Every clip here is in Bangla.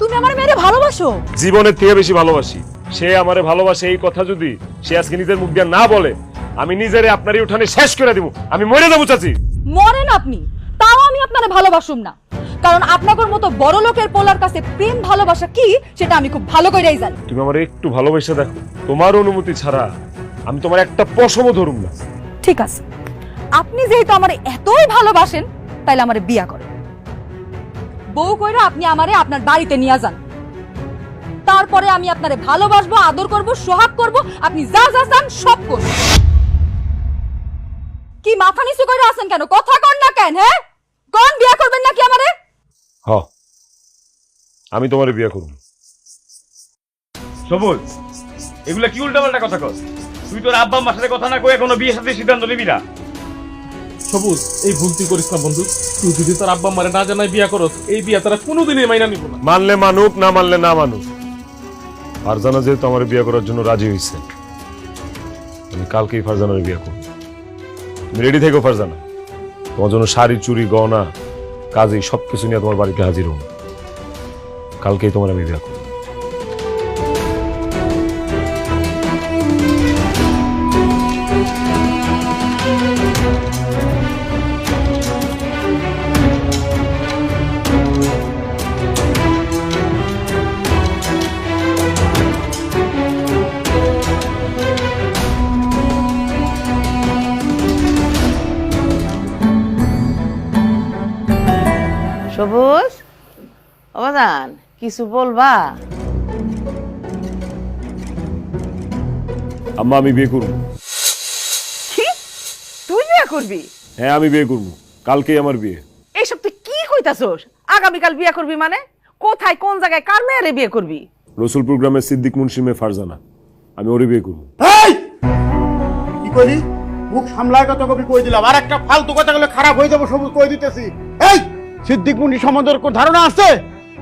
তুমি আমার মেয়েরে ভালোবাসো? জীবনের থেকে বেশি ভালোবাসি। সে আমারে ভালোবাসে এই কথা যদি সে আজকে নিজের মুখ দিয়ে না বলে, আমি নিজেরে আপনারই উঠানে শেষ করে দিব। আমি মরে যাবো চাচি। মরেন আপনি, তাও আমি আপনারে ভালোবাসুম না। কারণ আপনাদের মতো বড় লোকের পোলার কাছে প্রেম ভালোবাসা কি সেটা আমি খুব ভালো করেই জানি। তুমি আমার একটু ভালোবাসা দেখো, তোমার অনুমতি ছাড়া আমি তোমার একটা পশমও ধরুম না। ঠিক আছে, আপনি যেহেতু আমারে এতই ভালোবাসেন তাইলে আমারে বিয়া করেন। বউ কইরা আপনি আমারে আপনার বাড়িতে নিয়ে যান, তারপরে আমি আপনারে ভালোবাসবো, আদর করব, সোহাগ করব, আপনি যা যা চান সব করব। কি মাথা নিচু করে আছেন কেন? কথা কন না কেন? হ্যাঁ, কোন বিয়া করবেন নাকি আমারে? হ্যাঁ, আমি তোমারে বিয়ে করব। সবুজ, এগুলা কি উল্টাপাল্টা কথা কস? তুই তোর আব্বা আম্মার সাথে কথা না কয়ে কোনো বিয়ে সাথে সিদ্ধান্ত নিবি না। সবুজ, এই ভুল তুই করিস না বন্ধু। তুই যদি তোর আব্বা মারে না জানাই বিয়া করস, এই বিয়া তারা কোনোদিনই মাইনা নিব না। মানলে মানুক, না মানলে না মানুক। ফারজানা যেহেতু আমার বিয়ে করার জন্য রাজি হয়েছে, আমি কালকেই ফারজানার বিয়ে করব। তুমি রেডি থেকো ফারজানা, তোমার জন্য শাড়ি, চুড়ি, গহনা, কাজে সবকিছু নিয়ে তোমার বাড়িতে হাজির হব। কালকেই তোমার আমি বিয়ে করব। সবুজ, অবাদান কিছু বলবা? আম্মা, আমি বিয়ে করব। কি তুই বিয়ে করবি? হ্যাঁ, আমি বিয়ে করব। কালকেই আমার বিয়ে। এইসব তুই কি কইতাছস? আগামীকাল বিয়ে করবি মানে? কোথায়, কোন জায়গায়, কার মেয়েরে বিয়ে করবি? রসুলপুর গ্রামের সিদ্দিক মুন্সি মেয়ে ফারজানা, আমি ওরে বিয়ে করব। এই কি কইলি? মুখ সামলায় কথা কবি কই দিলাম, আর একটা ফালতু কথা বলে খারাপ হয়ে যাবো। সবুজ কই দিতেছি। এই সিদ্দিক মুন্নি সম্বন্ধে কোন ধারণা আছে?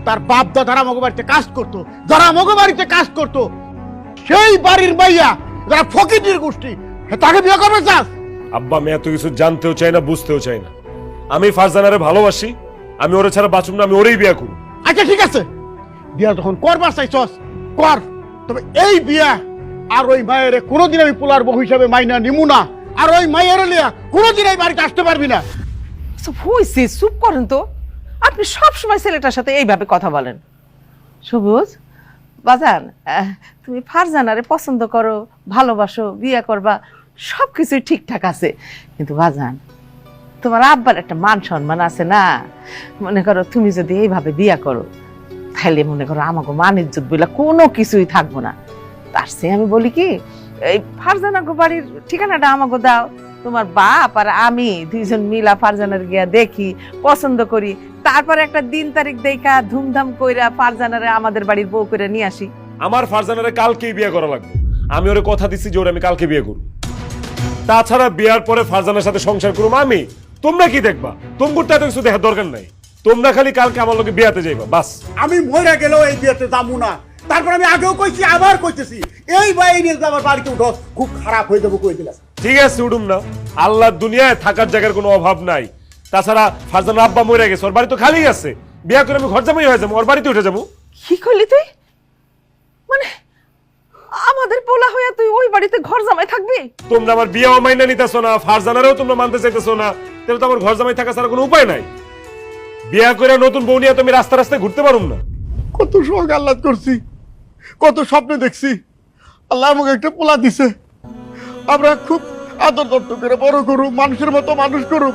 তার বাপ দাদারা মগো বাড়িতে কাজ করতো, যারা মগো বাড়িতে কাজ করতো, সেই বাড়ির বাইয়া যারা ফকিরের গোষ্ঠী, তাকে বিয়ে করবে চাস? আব্বা, আমি এত কিছু জানতেও চাই না, বুঝতেও চাই না। আমি ফারজানারে ভালোবাসি, আমি ওরে ছাড়া বাঁচুম না, আমি ওরেই বিয়ে করব। আচ্ছা ঠিক আছে, বিয়া যখন করবার চাইছস কর, তবে এই বিয়া আর ওই মায়ের কোনোদিন আমি পোলার বউ হিসাবে মাইনা নিমু না। আর ওই মায়ের লিয়া কোনোদিন এই বাড়িতে আসতে পারবি না। হইছে, চুপ করেন তো। আপনি সব সময় ছেলেটার সাথে এইভাবে কথা বলেন। সবুজ বাজান, তুমি ফারজানারে পছন্দ করো, ভালোবাসো, বিয়ে করবা, সবকিছুই ঠিকঠাক আছে। কিন্তু বাজান, তোমার আব্বার একটা মান সম্মান আছে না? মনে করো তুমি যদি এইভাবে বিয়ে করো, তাহলে মনে করো আমাকে মান ইজ্জত বলে কোনো কিছুই থাকবো না। তার চেয়ে আমি বলি কি, এই ফারজানা বাড়ির ঠিকানাটা আমাকে দাও। তোমার বাপ আর আমি দুইজন মিলা ফারজানার গিয়া দেখি, পছন্দ করি, তারপরে একটা দিন তারিখ দেখা ধুমধাম কইরা ফারজানারে আমাদের বাড়ির বউ করে নিয়ে আসি। আমার ফারজানারে কালকেই বিয়ে করা লাগবে। আমি ওরে কথা দিচ্ছি যে ওরে আমি কালকে বিয়ে করব। তাছাড়া বিয়ার পরে ফারজানার সাথে সংসার করব আমি। তোমরা কি দেখবা? তোমার তো এত কিছু দেখার দরকার নাই। তোমরা খালি কালকে আমার লোকে বিয়াতে যাইবা, বাস। আমি মরে গেলেও এই বিয়েতে যাবো না। তারপর আমি আগেও কইছি, আবার কইতেছি, এই বাড়ি নিয়ে আমার বাড়িতে উঠো, খুব খারাপ হয়ে যাবো কই দিলাম। ঠিক আছে, উঠুম না। আল্লাহর দুনিয়ায় থাকার জায়গার কোনো অভাব নাই। তাছাড়া ফারজানা আব্বা মরে গেছে, ওর বাড়ি তো খালি আছে। বিয়া করে আমি ঘর জামাই হয়ে যাবো, ওর বাড়িতে উঠে যাবো। কি করলি তুই? মানে আমাদের পোলা হইয়া তুই ওই বাড়িতে ঘর জামাই থাকবি? তোমরা আমার বিয়ে মাইনা নিতেছো না, ফারজানারেও তোমরা মানতে চাইতেছো না, তাহলে তো আমার ঘর জামাই থাকা ছাড়া কোনো উপায় নাই। বিয়া করে নতুন বউ নিয়ে তুমি রাস্তা রাস্তায় ঘুরতে পারুম না। কত শখ আহ্লাদ করছি, কত স্বপ্নে দেখছি, আল্লাহ আমাকে একটা পোলা দিছে। আমরা খুব আদর যত্ন করে বড় করুক, মানুষের মতো মানুষ করুক,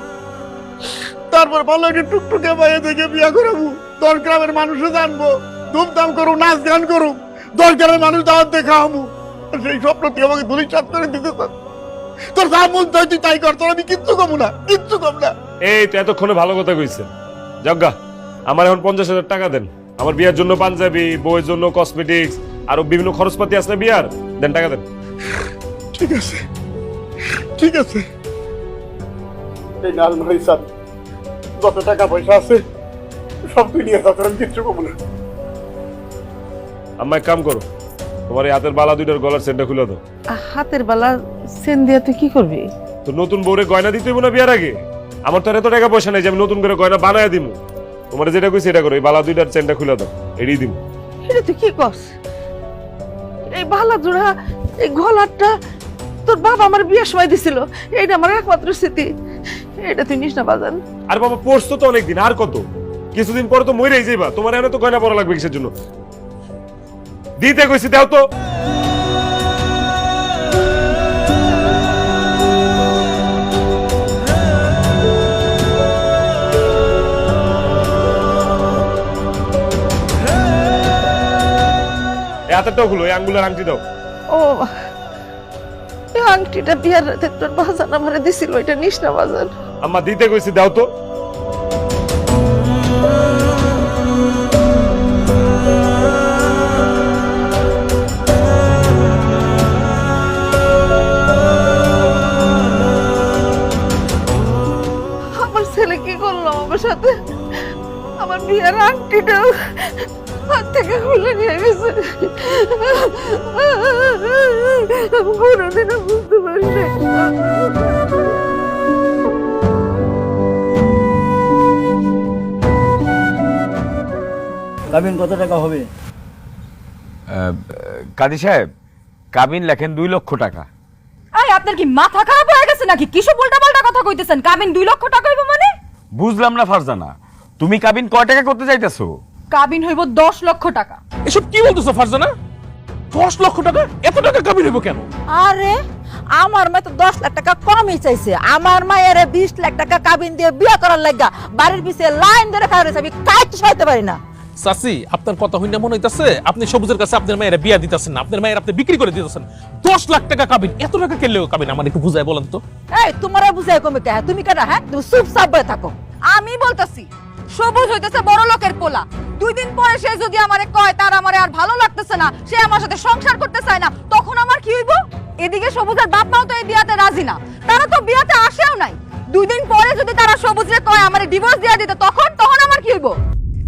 তারপর ভালো একটা টুকটুকে বাইরে দেখে বিয়া করাবো। 10 গ্রামের মানুষও জানবো, ধুমধাম করুক, নাচ গান করুক, 10 গ্রামের মানুষ দাওয়াত দেখা হবো। সেই স্বপ্ন তুই আমাকে ধূলিসাৎ করে দিতে চাস। তোর যা মন চাই তুই তাই কর, তোর আমি কিচ্ছু কমু না, কিচ্ছু কম না। এই তো এতক্ষণে ভালো কথা কইছেন। যজ্ঞা, আমার এখন 50,000 টাকা দেন। আমার বিয়ার জন্য পাঞ্জাবি, বউয়ের জন্য কসমেটিক্স, আরো বিভিন্ন খরচপাতি আছে বিয়ার, দেন টাকা দেন। ঠিক আছে, ঠিক আছে, এই নাল ভাই স্যার, যত টাকা পয়সা আছে সব তুই নিয়ে যাও, আমি কিচ্ছু কমু না। আম্মা এক কাম করো, তোমার এই হাতের বালা দুইটার গলার চেনটা খুলে দাও। হাতের বালা চেন দিয়া তুই কি করবি? তো নতুন বউরে গয়না দিতে হইব না বিয়ার আগে? আমার তো আর এত টাকা পয়সা নাই যে আমি নতুন করে গয়না বানায় দিব। তোমার যেটা কইছি এটা করো, এই বালা দুইটার চেনটা খুলে দাও, এড়িয়ে দিব। এটা তুই কি কস? এই বালা জোড়া, এই গলারটা তোর বাবা আমার বিয়ের সময় দিছিল, এইটা আমার একমাত্র স্মৃতি। এটা তুই নিস না বাজান। আর বাবা পড়ছো তো অনেকদিন, আর কত? কিছুদিন পরে তো মরেই যাইবা, তোমার এনে তো গয়না পরা লাগবে কিসের জন্য? দিতে কইছি দাও তো। এই হাতেরটাও খুলো, এই আঙ্গুলের আংটি দাও। ও এই আংটিটা বিয়ার রাতে তোর বাজান আমারে দিছিল, এটা নিস না বাজান। আম্মা দিতে কইছি দাও তো। আমার ছেলে কি করলো আমার সাথে? আমার বিয়ার আংটিটা হাত থেকে খুলে নিয়ে গেছে। কোনোদিনও বুঝতে পারি না। কাবিন কত টাকা হবে? কাজী সাহেব, কাবিন লেখেন 2 লক্ষ টাকা। এই আপনার কি মাথা খারাপ হয়ে গেছে নাকি? কিসব উল্টাপাল্টা কথা কইতেছেন? কাবিন 2 লক্ষ টাকা হইব মানে? বুঝলাম না ফারজানা, তুমি কাবিন কয় টাকা করতে চাইতেছো? কাবিন হইব 10 লক্ষ টাকা। এসব কি বলতেছো ফারজানা? 10 লক্ষ টাকা? এত টাকা কাবিন হইব কেন? আরে আমার মা তো 10 লাখ টাকা কমই চাইছে। আমার মায়ের 20 লাখ টাকা কাবিন দিয়ে বিয়ে করার লাগা বাড়ির পিছে লাইন ধরে খাওয়া রয়েছে, আমি কাজ সইতে পারি না। চাচি, আপনার কথা হইনা মনে হইতাছে আপনি সবুজের কাছে আপনার মায়ের বিয়া দিতেছেন না, আপনার মায়ের আপনি বিক্রি করে দিতেছেন। 10 লাখ টাকা কাবিন, এত টাকা কেলেও কাবিন? আমার একটু বুঝায় বলেন তো। এই তোমারে বুঝাই কমে কে? তুমি কেডা? হ্যাঁ, তুমি চুপচাপ বসে থাকো। আমি বলতাছি সবুজ হইতেছে বড় লোকের পোলা। 2 দিন পরে সে যদি আমারে কয় তার আমারে আর ভালো লাগতেছে না, সে আমার সাথে সংসার করতে চায় না, তখন আমার কি হইব? এদিকে সবুজের বাপ মাও তো এই বিয়াতে রাজি না, তারা তো বিয়াতে আসেও নাই। 2 দিন পরে যদি তারা সবুজরে কয় আমারে ডিভোর্স দিয়ে দিতে, তখন আমার কি হইব?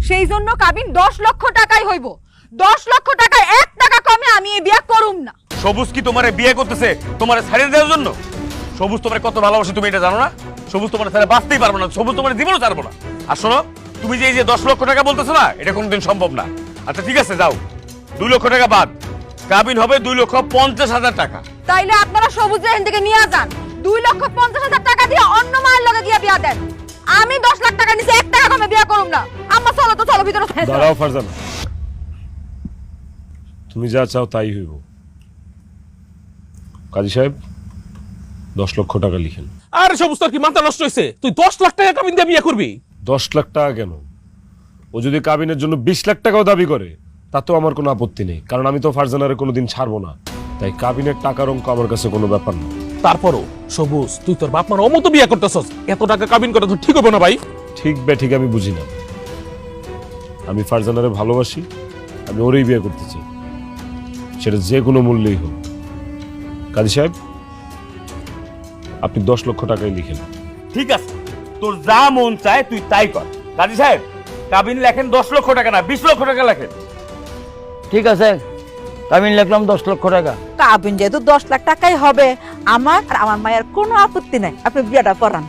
সেই জন্য কাবিন 10 লক্ষ টাকাই হইব। 10 লক্ষ টাকায় 1 টাকা কমে আমি এই বিয়া করুম না। সবুজ কি তোমারে বিয়ে করতেছে তোমারে ছাড়িয়ে দেওয়ার জন্য? সবুজ তোমারে কত ভালোবাসে তুমি এটা জানো না? সবুজ তোমার ছাড়া বাঁচতেই পারবো না, সবুজ তোমার জীবনও ছাড়বো না। আর শোনো, তুমি যে এই যে 10 লক্ষ টাকা বলতেছো না, এটা কোনোদিন সম্ভব না। আচ্ছা ঠিক আছে, যাও, 2 লক্ষ টাকা বাদ, কাবিন হবে 2,50,000 টাকা। তাইলে আপনারা সবুজে এখান থেকে নিয়ে যান, 2,50,000 টাকা দিয়ে অন্য মায়ের লগে গিয়ে বিয়া দেন। আমি 10 লাখ টাকা নিচে 1 টাকা কমে বিয়া করুম না। আম্মা চলো তো, চলো ভিতরে। দাঁড়াও ফারজানা, তুমি যা চাও তাই হইব। কাজী সাহেব 10 লক্ষ টাকা লিখেন। আরে সবুজ, তোর কি মাথা নষ্ট হয়েছে? তুই 10 লাখ টাকা কাবিন দিয়ে বিয়ে করবি? 10 লাখ টাকা কেন? ও যদি কাবিনের জন্য 20 লাখ টাকাও দাবি করে তাতেও আমার কোনো আপত্তি নেই, কারণ আমি তো ফারজানারে কোনোদিন ছাড়বো না। তাই কাবিনের টাকার অঙ্ক আমার কাছে কোনো ব্যাপার না। তারপরও সবুজ, তুই তোর বাপ মার অমতো বিয়ে করতেছস, এত টাকা কাবিন করা তো ঠিক হবে না ভাই। ঠিক ঠিক আমি বুঝি না। আমি ফারজানারে ভালোবাসি, আমি ওরই বিয়ে করতে চাই, সেটা যে কোনো মূল্যেই হোক। কাজী সাহেব আপনি 10 লক্ষ টাকাই লিখেন। ঠিক আছে, তোর যা মন চায় তুই তাই কর। কাজী সাহেব, কাবিন লেখেন 10 লক্ষ টাকা না, 20 লক্ষ টাকা লেখেন। ঠিক আছে, কাবিন লিখলাম 10 লক্ষ টাকা। কাবিন যেহেতু 10 লাখ টাকাই হবে, আমার আর আমার মায়ের কোনো আপত্তি নাই, আপনি বিয়েটা করান।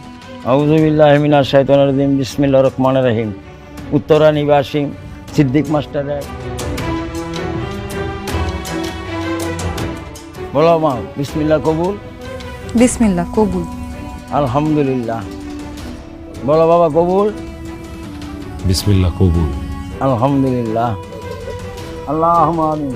আউযুবিল্লাহি মিনাশ শাইতানির রাজিম, বিসমিল্লাহির রহমানির রহিম। উত্তরা নিবাসী সিদ্দিক মাস্টারের বলো মা, বিসমিল্লাহ কবুল। বিসমিল্লাহ কবুল। আলহামদুলিল্লাহ বলো বাবা, কবুল। বিসমিল্লাহ কবুল। আলহামদুলিল্লাহ। আল্লাহুম্মা আমিন।